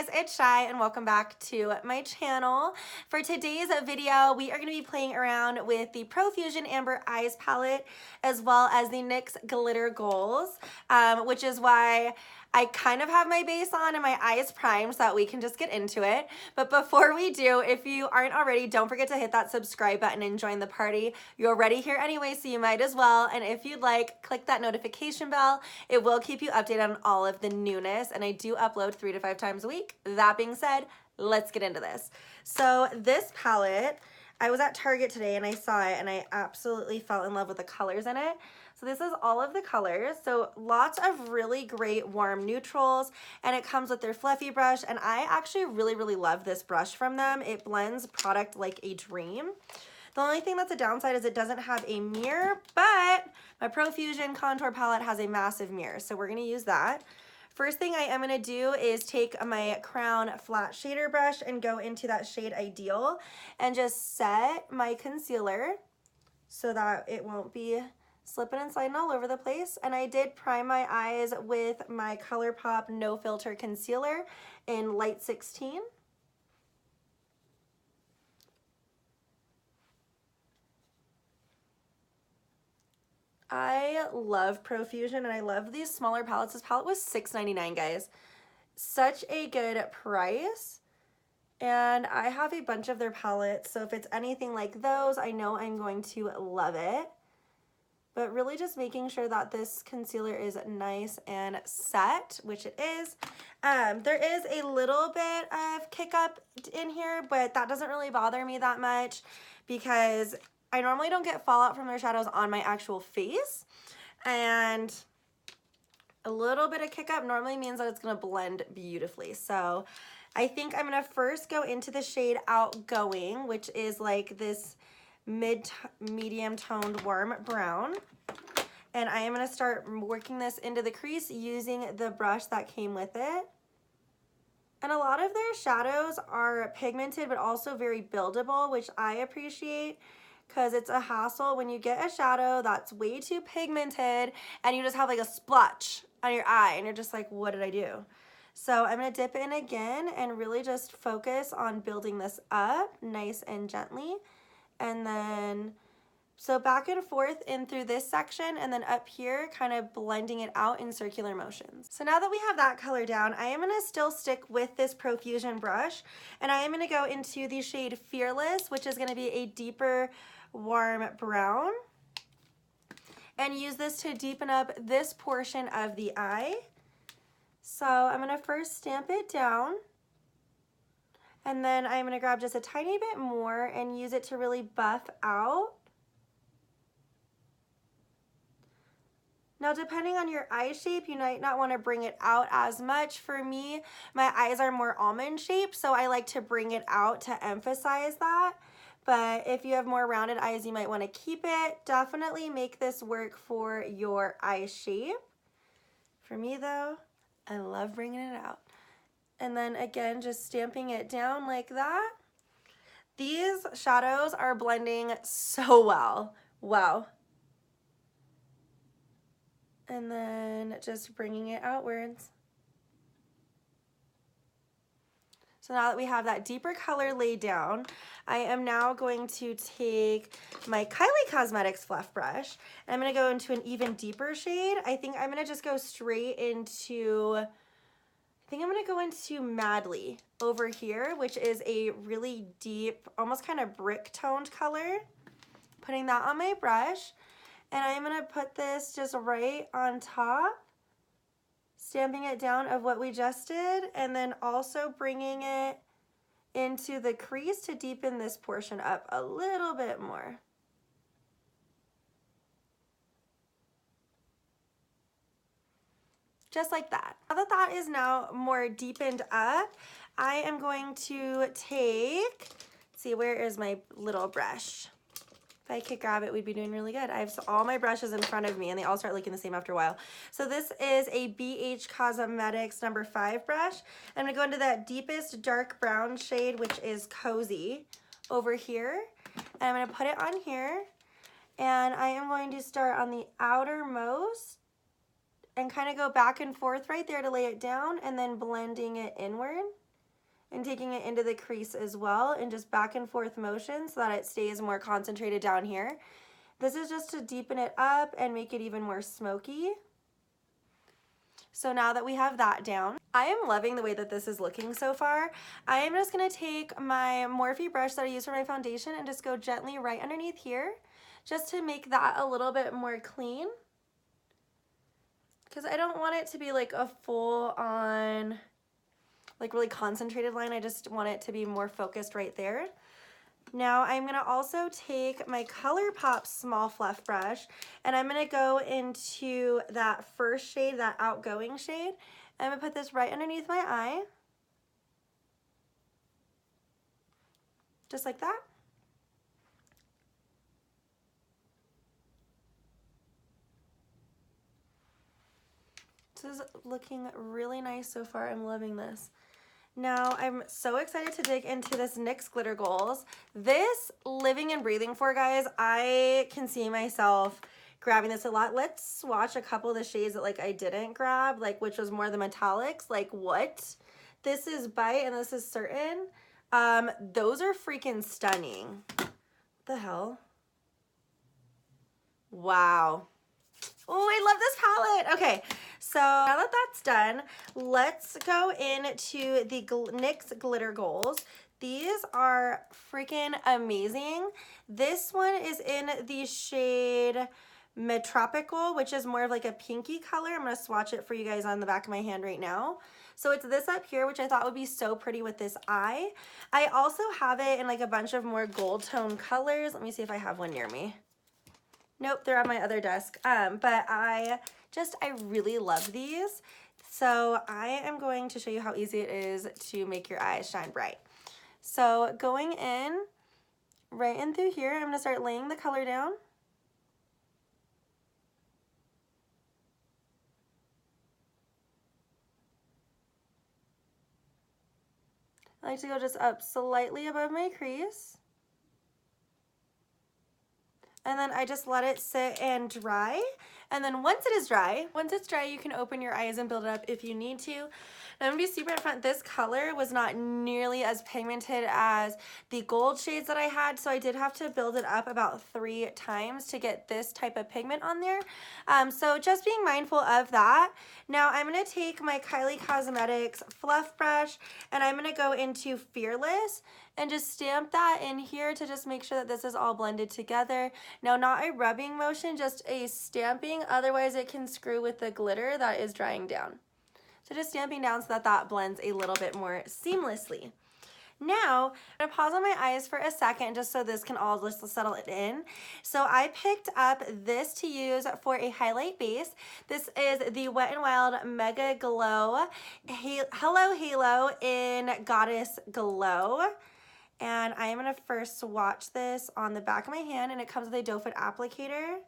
guys, it's Shy and welcome back to my channel. For today's video, we are going to be playing around with the Profusion Amber Eyes palette as well as the NYX Glitter Goals, which is why I kind of have my base on and my eyes primed so that we can just get into it. But before we do, if you aren't already, don't forget to hit that subscribe button and join the party. You're already here anyway, so you might as well. And if you'd like, click that notification bell. It will keep you updated on all of the newness, and I do upload 3 to 5 times a week. That being said, let's get into this. So this palette, I was at Target today and I saw it and I absolutely fell in love with the colors in it. So this is all of the colors. So lots of really great warm neutrals, and it comes with their fluffy brush, and I actually really love this brush from them. It blends product like a dream. The only thing that's a downside is it doesn't have a mirror, but my Profusion contour palette has a massive mirror, so we're gonna use that. First thing I am gonna do is take my Crown flat shader brush and go into that shade Ideal and just set my concealer so that it won't be slipping and sliding all over the place. And I did prime my eyes with my ColourPop No Filter Concealer in Light 16. I love Profusion and I love these smaller palettes. This palette was $6.99, guys. Such a good price. And I have a bunch of their palettes, so if it's anything like those, I know I'm going to love it. But really just making sure that this concealer is nice and set, which it is. There is a little bit of kick up in here, but that doesn't really bother me that much because I normally don't get fallout from their shadows on my actual face. And a little bit of kick up normally means that it's gonna blend beautifully. So I think I'm gonna first go into the shade Outgoing, which is like this medium toned warm brown, and I am going to start working this into the crease using the brush that came with it. And a lot of their shadows are pigmented but also very buildable, which I appreciate because it's a hassle when you get a shadow that's way too pigmented and you just have like a splotch on your eye and you're just like, what did I do? So I'm going to dip in again and really just focus on building this up nice and gently. And then, so back and forth in through this section and then up here, kind of blending it out in circular motions. So now that we have that color down, I am gonna still stick with this Profusion brush, and I am gonna go into the shade Fearless, which is gonna be a deeper warm brown, and use this to deepen up this portion of the eye. So I'm gonna first stamp it down, and then I'm gonna grab just a tiny bit more and use it to really buff out. Now, depending on your eye shape, you might not wanna bring it out as much. For me, my eyes are more almond shaped, so I like to bring it out to emphasize that. But if you have more rounded eyes, you might wanna keep it. Definitely make this work for your eye shape. For me though, I love bringing it out. And then again, just stamping it down like that. These shadows are blending so well. Wow. And then just bringing it outwards. So now that we have that deeper color laid down, I am now going to take my Kylie Cosmetics fluff brush, and I'm gonna go into an even deeper shade. I think I'm gonna just go straight into, I think I'm gonna go into Madly over here, which is a really deep, almost kind of brick toned color. Putting that on my brush, and I'm gonna put this just right on top, stamping it down of what we just did, and then also bringing it into the crease to deepen this portion up a little bit more. Just like that. Now that that is now more deepened up, I am going to take, let's see, where is my little brush? If I could grab it, we'd be doing really good. I have all my brushes in front of me and they all start looking the same after a while. So this is a BH Cosmetics number 5 brush. I'm gonna go into that deepest dark brown shade, which is Cozy, over here. And I'm gonna put it on here. And I am going to start on the outermost and kind of go back and forth right there to lay it down and then blending it inward. and taking it into the crease as well, and just back and forth motion so that it stays more concentrated down here. This is just to deepen it up and make it even more smoky. So now that we have that down, I am loving the way that this is looking so far. I am just gonna take my Morphe brush that I use for my foundation and just go gently right underneath here, just to make that a little bit more clean. Because I don't want it to be like a full on, like really concentrated line. I just want it to be more focused right there. Now I'm gonna also take my ColourPop small fluff brush, and I'm gonna go into that first shade, that outgoing shade. I'm gonna put this right underneath my eye. Just like that. This is looking really nice so far. I'm loving this. Now, I'm so excited to dig into this NYX Glitter Goals. This living and breathing for, guys, I can see myself grabbing this a lot. Let's swatch a couple of the shades that like I didn't grab, like which was more the metallics. Like what? This is Bite and this is Certain. Those are freaking stunning. What the hell? Wow. Oh, I love this palette. Okay, so now that that's done, let's go into the NYX Glitter Goals. These are freaking amazing. This one is in the shade Metropical, which is more of like a pinky color. I'm going to swatch it for you guys on the back of my hand right now. So it's this up here, which I thought would be so pretty with this eye. I also have it in like a bunch of more gold tone colors. Let me see if I have one near me. Nope, they're on my other desk. But I really love these. So I am going to show you how easy it is to make your eyes shine bright. So going in, right in through here, I'm gonna start laying the color down. I like to go just up slightly above my crease. And then I just let it sit and dry. And then once it's dry, you can open your eyes and build it up if you need to. And I'm gonna be super upfront, this color was not nearly as pigmented as the gold shades that I had, so I did have to build it up about 3 times to get this type of pigment on there. So just being mindful of that. Now I'm gonna take my Kylie Cosmetics fluff brush and I'm gonna go into Fearless and just stamp that in here to just make sure that this is all blended together. Now, not a rubbing motion, just a stamping, otherwise it can screw with the glitter that is drying down. So just stamping down so that that blends a little bit more seamlessly. Now, I'm gonna pause on my eyes for a second just so this can all just settle it in. So I picked up this to use for a highlight base. This is the Wet n Wild Mega Glow Hello Halo in Goddess Glow. And I am gonna first swatch this on the back of my hand, and it comes with a doe foot applicator.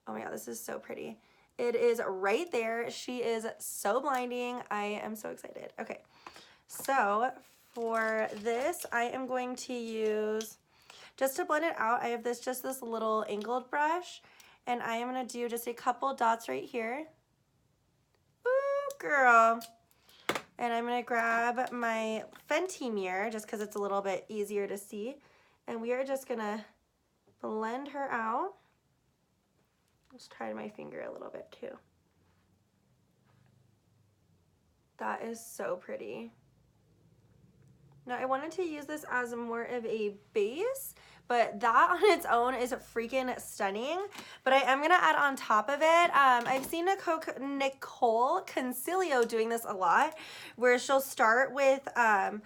Oh my god, this is so pretty. It is right there. She is so blinding. I am so excited. Okay, so for this, I am going to use, just to blend it out, I have just this little angled brush, and I am gonna do just a couple dots right here. Ooh, girl. And I'm gonna grab my Fenty mirror just because it's a little bit easier to see. And we are just gonna blend her out. Let's try my finger a little bit too. That is so pretty. Now I wanted to use this as more of a base, but that on its own is freaking stunning. But I am gonna add on top of it, I've seen Nicole Concilio doing this a lot, where she'll start with a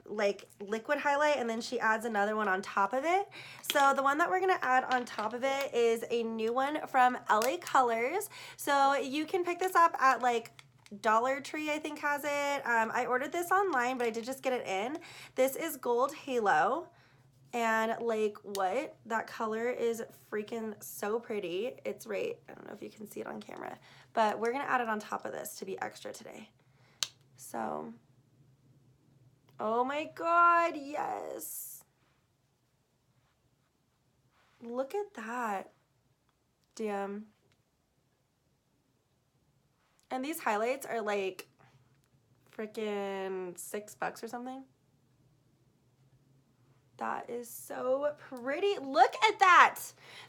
like liquid highlight and then she adds another one on top of it. So the one that we're gonna add on top of it is a new one from LA Colors. So you can pick this up at like Dollar Tree, I think has it. I ordered this online, but I did just get it in. This is Gold Halo. And like what? That color is freaking so pretty. It's right, I don't know if you can see it on camera, but we're gonna add it on top of this to be extra today. So, oh my god, yes. Look at that. Damn. And these highlights are like freaking $6 or something. That is so pretty. Look at that.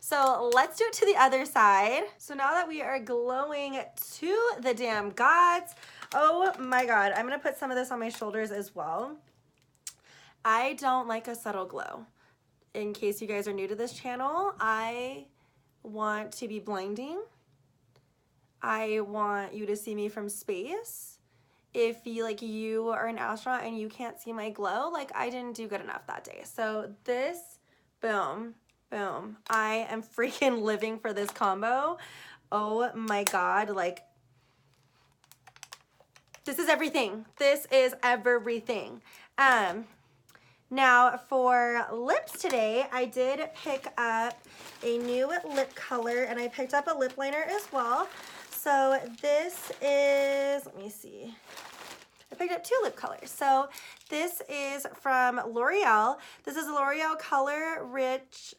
So let's do it to the other side. So now that we are glowing to the damn gods, oh my God, I'm gonna put some of this on my shoulders as well. I don't like a subtle glow. In case you guys are new to this channel, I want to be blinding. I want you to see me from space. If you are an astronaut and you can't see my glow, like I didn't do good enough that day. So this, boom, boom. I am freaking living for this combo. Oh my God, like this is everything. This is everything. Now for lips today, I did pick up a new lip color and I picked up a lip liner as well. So this is, let me see. I picked up 2 lip colors. So this is from L'Oreal. This is a L'Oreal Color Riche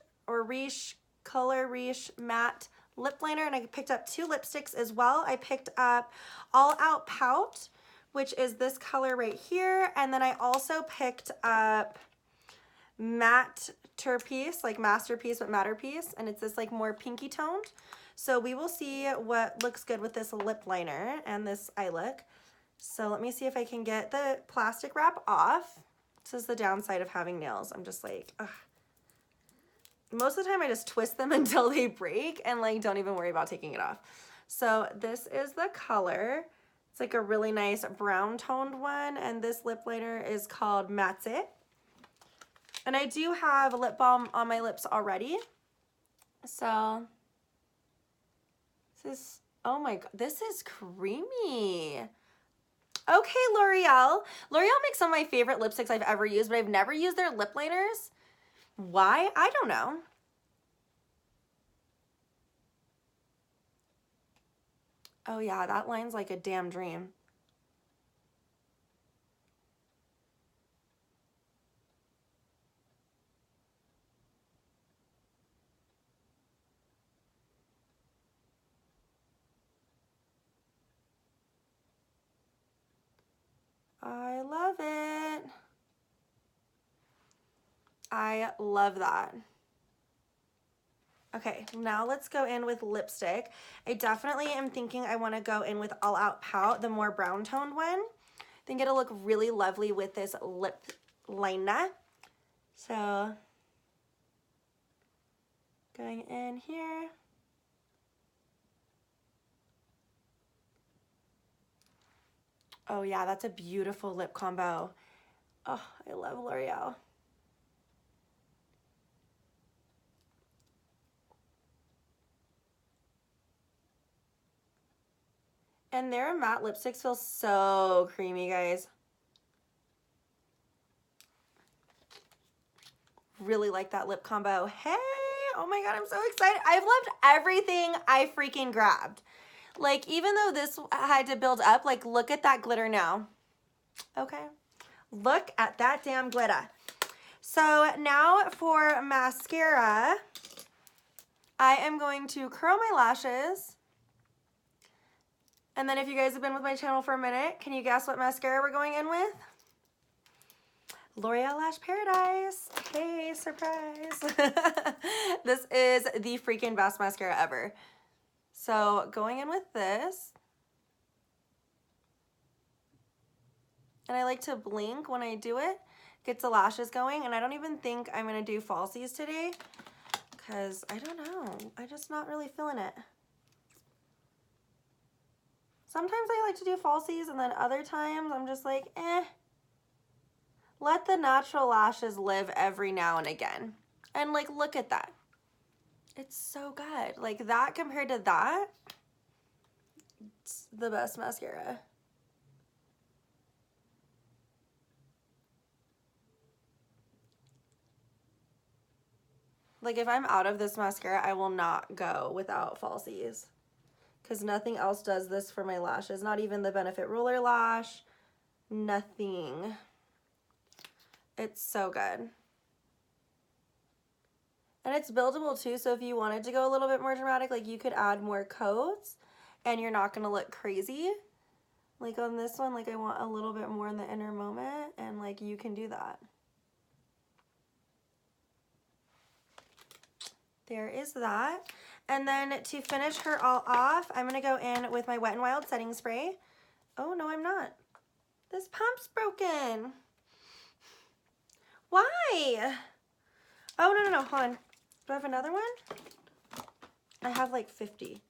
Matte Lip Liner, and I picked up 2 lipsticks as well. I picked up All Out Pout, which is this color right here, and then I also picked up Matte Masterpiece, but Matterpiece, and it's this like more pinky toned. So we will see what looks good with this lip liner and this eye look. So let me see if I can get the plastic wrap off. This is the downside of having nails. I'm just like, ugh. Most of the time I just twist them until they break and like don't even worry about taking it off. So this is the color. It's like a really nice brown toned one, and this lip liner is called Matze. And I do have lip balm on my lips already. So this is, oh my God, this is creamy. Okay, L'Oreal. L'Oreal makes some of my favorite lipsticks I've ever used, but I've never used their lip liners. Why? I don't know. Oh yeah, that line's like a damn dream. I love it. I love that. Okay, now let's go in with lipstick. I definitely am thinking I want to go in with All Out Pout, the more brown toned one. I think it'll look really lovely with this lip liner. So, going in here. Oh yeah, that's a beautiful lip combo. Oh, I love L'Oreal. And their matte lipsticks feel so creamy, guys. Really like that lip combo. Hey, oh my God, I'm so excited. I've loved everything I freaking grabbed. Like, even though this had to build up, like, look at that glitter now. Okay, look at that damn glitter. So now for mascara, I am going to curl my lashes. And then if you guys have been with my channel for a minute, can you guess what mascara we're going in with? L'Oreal Lash Paradise. Hey, surprise. This is the freaking best mascara ever. So going in with this. And I like to blink when I do it. Gets the lashes going. And I don't even think I'm going to do falsies today, because I don't know. I'm just not really feeling it. Sometimes I like to do falsies, and then other times I'm just like, eh. Let the natural lashes live every now and again. And like, look at that. It's so good. Like, that compared to that, it's the best mascara. Like, if I'm out of this mascara, I will not go without falsies, because nothing else does this for my lashes. Not even the Benefit Roller Lash. Nothing. It's so good. And it's buildable too, so if you wanted to go a little bit more dramatic, like, you could add more coats and you're not gonna look crazy. Like on this one, like I want a little bit more in the inner moment, and like you can do that. There is that. And then to finish her all off, I'm going to go in with my Wet n Wild setting spray. Oh, no, I'm not. This pump's broken. Why? Oh, no, hold on. Do I have another one? I have like 50.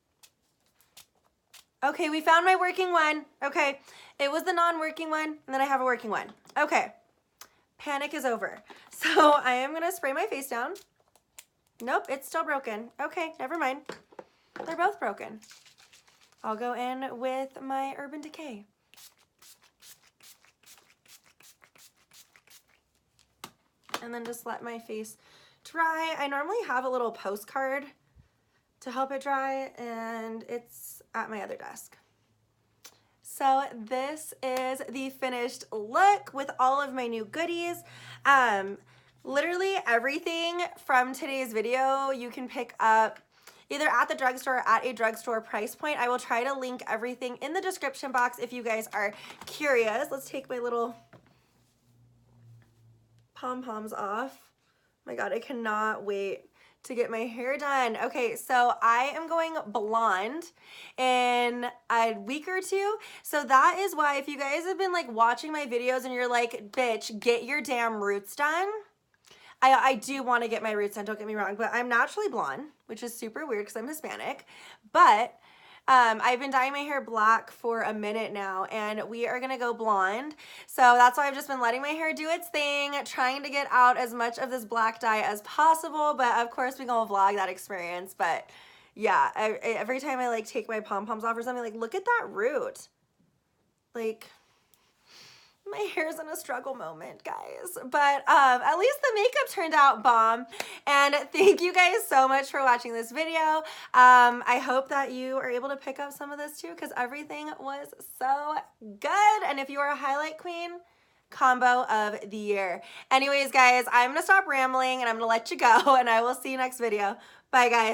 Okay, we found my working one. Okay, it was the non-working one, and then I have a working one. Okay, panic is over. So I am going to spray my face down. Nope, it's still broken. Okay, never mind. They're both broken. I'll go in with my Urban Decay. And then just let my face dry. I normally have a little postcard to help it dry, and it's at my other desk. So this is the finished look with all of my new goodies. Literally everything from today's video you can pick up either at the drugstore or at a drugstore price point. I will try to link everything in the description box if you guys are curious. Let's take my little pom-poms off. Oh my God, I cannot wait to get my hair done. Okay, so I am going blonde in a week or two. So that is why, if you guys have been like watching my videos and you're like, bitch, get your damn roots done. I do want to get my roots done, don't get me wrong, but I'm naturally blonde, which is super weird because I'm Hispanic. But I've been dyeing my hair black for a minute now, and we are going to go blonde. So that's why I've just been letting my hair do its thing, trying to get out as much of this black dye as possible. But of course, we're going to vlog that experience. But yeah, every time I like take my pom-poms off or something, like, look at that root. Like, my hair's in a struggle moment, guys. But at least the makeup turned out bomb. And thank you guys so much for watching this video. I hope that you are able to pick up some of this too, because everything was so good. And if you are a highlight queen, combo of the year. Anyways, guys, I'm gonna stop rambling and I'm gonna let you go, and I will see you next video. Bye, guys.